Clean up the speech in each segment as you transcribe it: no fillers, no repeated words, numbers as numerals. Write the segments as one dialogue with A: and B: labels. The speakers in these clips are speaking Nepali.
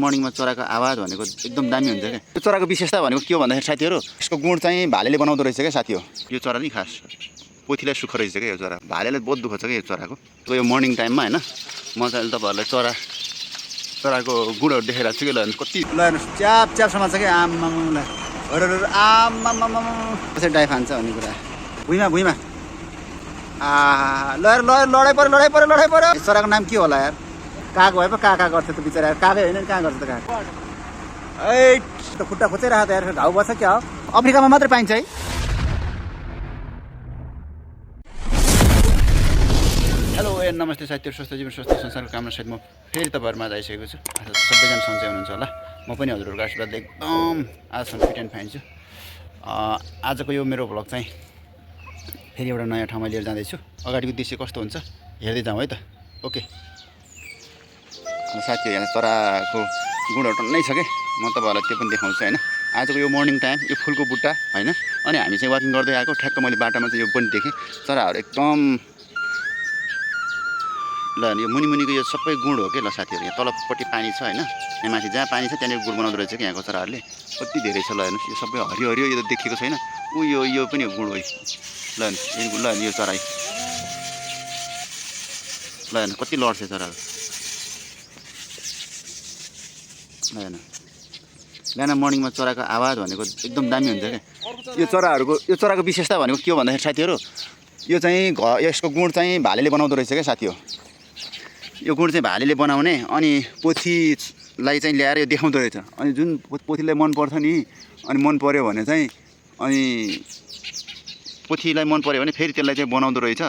A: मर्निङमा चराको आवाज भनेको एकदम दामी हुन्छ क्या। यो चराको विशेषता भनेको के हो भन्दाखेरि साथीहरू, यसको गुँड चाहिँ भालेले बनाउँदो रहेछ क्या साथी हो। यो चरा नि खास पोथीलाई सुख रहेछ क्या यो चरा। भालेलाई बहुत दुःख छ क्या यो चराको। यो मर्निङ टाइममा होइन मजाले तपाईँहरूलाई चराको गुँडहरू देखाइरहेको छु कि ल कति ल च्याप च्यापसम्म छ क्या। आम्मामालाई आम्मामामा कसरी डाइ फान्छ भन्ने कुरा। भुइँमा लडाइ पऱ्यो। चराको नाम के होला यार? काग भए पो काका गर्छ त बिचरा। कागै होइन नि कहाँ गर्छ त काग? ए त खुट्टा खोचिरहेको त यार, घाउ बस्छ क्या हो? अफ्रिकामा मात्रै पाइन्छ है। हेलो नमस्ते साथीहरू, स्वस्थ जीवन स्वस्थ संसारको कामना सहित म फेरि तपाईँहरूमा आइसकेको छु। सबैजना सन्चै हुनुहुन्छ होला। म पनि हजुरहरूको आशीर्वादले एकदम आजसम्म फिट एन्ड फाइन छु। आजको यो मेरो भ्लग चाहिँ फेरि एउटा नयाँ ठाउँमा लिएर जाँदैछु। अगाडिको दृश्य कस्तो हुन्छ हेर्दै जाउँ है त। ओके साथीहरू, यहाँ चराको गुँडहरू टन्नै छ क्या। म तपाईँहरूलाई त्यो पनि देखाउँछु होइन। आजको यो मर्निङ टाइम यो फुलको बुट्टा होइन, अनि हामी चाहिँ वाकिङ गर्दै आएको। ठ्याक्क मैले बाटोमा चाहिँ यो पनि देखेँ। चराहरू एकदम ल यो मुनिको यो सबै गुँड हो क्या ल साथीहरू। यहाँ तलपट्टि पानी छ होइन, यहाँ माथि जहाँ पानी छ त्यहाँनिर गुँड बनाउँदो रहेछ क्या यहाँको चराहरूले। कति धेरै छ ल हेर्नुहोस्, यो सबै हरियो यो त देखेको छैन। यो पनि गुँड हो ल हेर्नुहोस्। यो चरा ल हेर्नु कति लड्छ चराहरू। ल हेर्नु बिहान मर्निङमा चराको आवाज भनेको एकदम दामी हुन्छ क्या। यो चराको विशेषता भनेको के हो भन्दाखेरि साथीहरू, यो चाहिँ यसको गुँड चाहिँ भालेले बनाउँदो रहेछ क्या साथी हो। यो गुँड चाहिँ भालेले बनाउने, अनि पोथीलाई चाहिँ ल्याएर यो देखाउँदो रहेछ। अनि जुन पोथीलाई मनपर्छ नि, अनि मन पऱ्यो भने चाहिँ अनि पोथीलाई मन पऱ्यो भने फेरि त्यसलाई चाहिँ बनाउँदो रहेछ।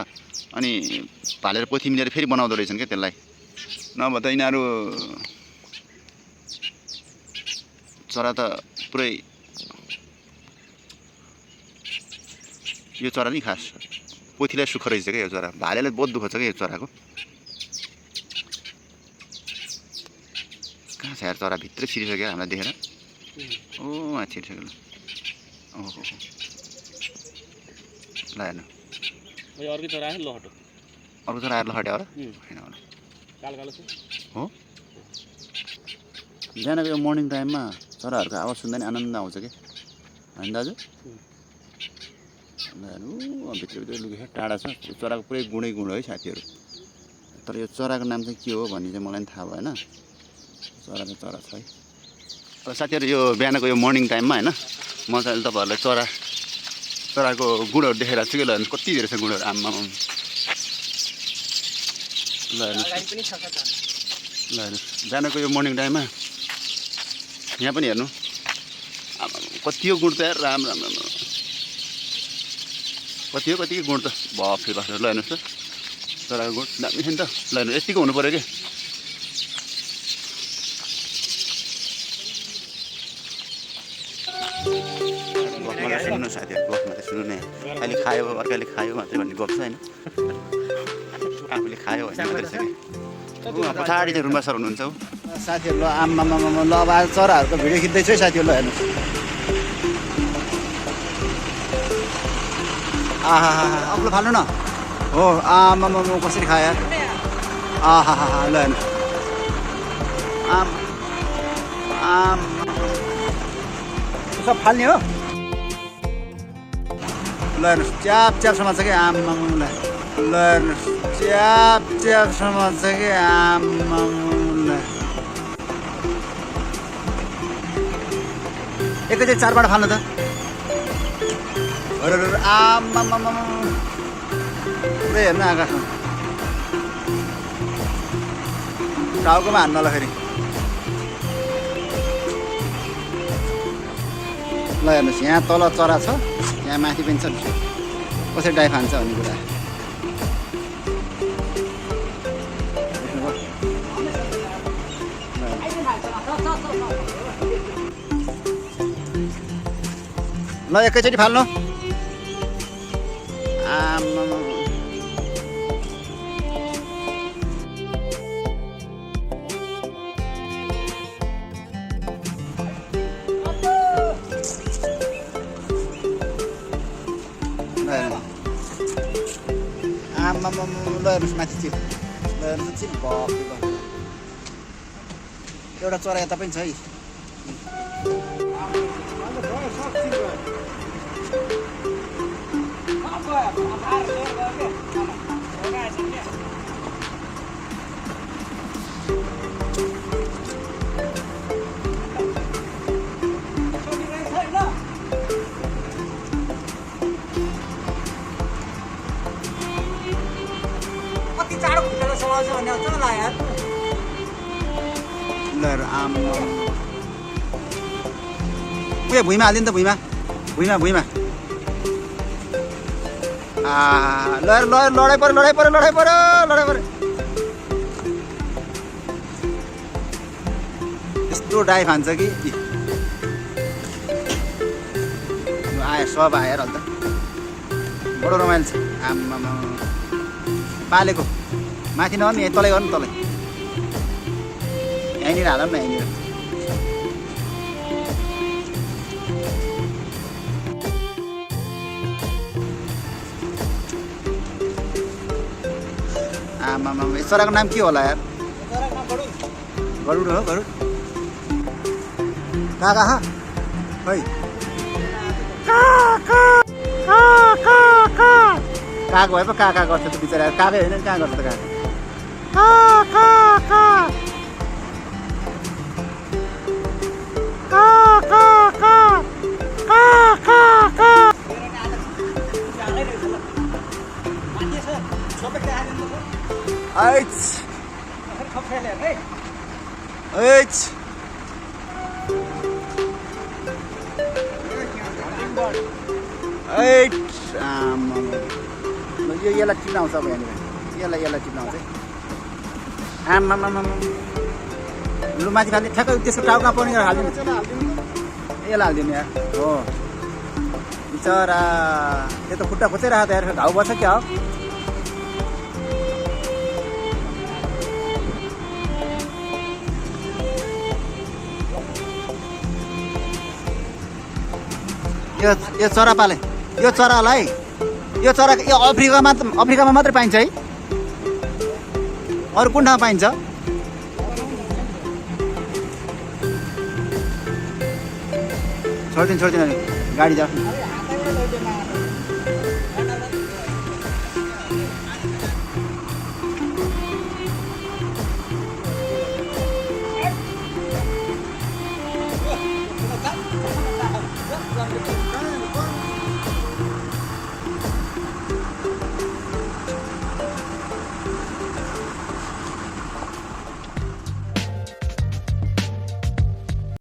A: अनि भाले र पोथी मिलेर फेरि बनाउँदो रहेछन् क्या त्यसलाई। नभए त यिनीहरू चरा त पुरै यो चरा नि खास पोथीलाई सुख रहेछ क्या यो चरा। भालेलाई बहुत दुःख छ क्या यो चराको। कहाँ छ यार चरा? भित्रै छिरिसक्यो हामीलाई देखेर। ओ यहाँ छिरिसक्यो ल। ओहो ल हेर्नु
B: अर्को चरा आयो लहटो।
A: अर्को चरा आएर लहट्यो होला होइन होला हो। बिहानको यो मर्निङ टाइममा चराहरूको आवाज सुन्दा नि आनन्द आउँछ क्या होइन दाजु? ल हेर्नु भित्र लुकेको टाढा छ। यो चराको पुरै गुँडै गुँड है साथीहरू। तर यो चराको नाम चाहिँ के हो भन्ने चाहिँ मलाई पनि थाहा भएन। चरा चाहिँ चरा छ है। तर साथीहरू यो बिहानको यो मर्निङ टाइममा होइन मजाले तपाईँहरूलाई चराको गुँडहरू देखाइरहेको छु कि ल हेर्नु कति धेरै छ गुँडहरू। आम्मामा ल हेर्नुहोस् बिहानको यो मर्निङ टाइममा यहाँ पनि हेर्नु कति हो गुँड त यार। राम कति गुँड त भफे बसेर। ल हेर्नुहोस् त चराको गुँड दामी छ नि त। ल हेर्नु यतिको हुनु पऱ्यो क्या। गफमा सुन्नु साथीहरू, गफमा चाहिँ सुन्नु नै। अहिले खायो अर्काले खायो मात्रै भन्ने गफ छ होइन। आफूले खायो भने मात्रै छ कि। पछाडि चाहिँ रुम्बा सर हुनुहुन्छ हौ साथीहरू। ल आम्मामामा ल अब आज चराहरूको भिडियो खिच्दैछु है साथीहरू। ल हेर्नुहोस् आहा अग्लो फाल्नु न हो। आम्मामामा कसरी खायो यार? आहा ल हेर्नु सब फाल्ने हो। ल हेर्नुहोस् च्यापसम्म छ क्या। आम्मामालाई ल हेर्नुहोस् च्यापसम्म छ कि। आम्मामालाई एकैचोटि चारबाट फाल्नु त। आम्मामामा पुरै हेर्नु आकाशमा टाउकोमा हान्नु होला फेरि। ल हेर्नुहोस् यहाँ तल चरा छ, यहाँ माथि पनि छ। कसरी डाइ फान्छ भन्ने कुरा। ल एकैचोटि फाल्नु। आम्मामा ल हेर्नुहोस् माथि चिप। ल हेर्नुहोस् चिप भयो। एउटा चरा यता पनि छ है
C: कति चाँडो खुट्टाले समाउँछ भन्ने हुन्छ ल यार
A: ल आम उयो भुइँमा हालिदिनु त भुइँमा भुइँमा लडाइ पऱ्यो यस्तो डाइ फान्छ कि आयो सब आएर अन्त बडो रमाइलो छ आम्मामा पालेको माथि नगर्नु यहीँ तलै गर्नु तलै यहीँनिर हालौँ न यहीँनिर आमामा यस चराको नाम के होला यार गरुड हो गरुड कहाँ खै काग भए पो काका गर्छ त बिचरा कागै होइन कहाँ गर्छ त यो यसलाई टिप्न आउँछ अब यहाँनिर यसलाई टिप्न आउँछ आमामा लु माथि खालि ठ्याक्कै त्यसको टाउका पर्ने गरेर हालिदिनु यसलाई हालिदिनु यार हो बिचरा त्यो त खुट्टा खोचिरहेको त यार घाउ बस्छ क्या हो यो चरा पाले यो चरालाई यो चरा यो अफ्रिकामा मात्रै पाइन्छ है अरू कुन ठाउँमा पाइन्छ छोडिदिनु गाडी जाऊ